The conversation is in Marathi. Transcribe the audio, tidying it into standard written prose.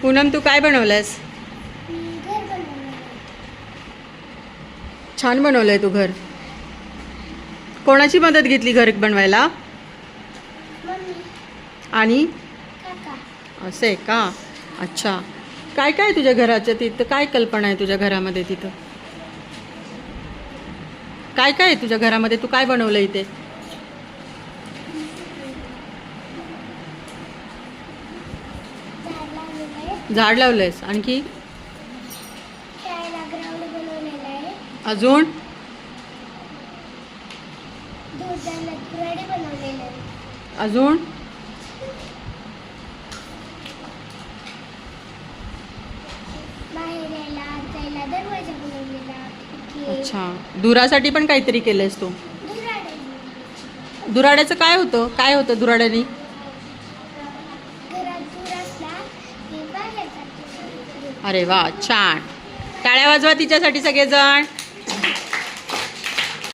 पूनम तू काय बनवलंयस? घर बनवलं. छान बनवलंय तू घर. कोणाची मदत घेतली घर बनवायला? मम्मी, आणि काका. असं आहे का? अच्छा. काय काय तुझ्या घराच्या तिथं काय कल्पना आहे तुझ्या घरामध्ये तिथं? काय काय आहे तुझ्या घरामध्ये? तू काय बनवलं इथे? झाड लावलेलं आहे. झाड लावलंयस. आणखी खेळायला ग्राउंड बनवलेलं आहे. अजून दूधाला कुऱ्हाडी बनवलेलं आहे. अजून बाहेर यायला जायला दरवाजा बनवलेला. इथे अच्छा. धुरासाठी पण काहीतरी केलंयस तू. दुराडे. धुराड्याचं काय होतं? काय होतं धुराड्यानी? घरात दूर असला की बाहेर जातो. अरे वा छान. टाळ्या वाजवा तिच्यासाठी सगळेजण.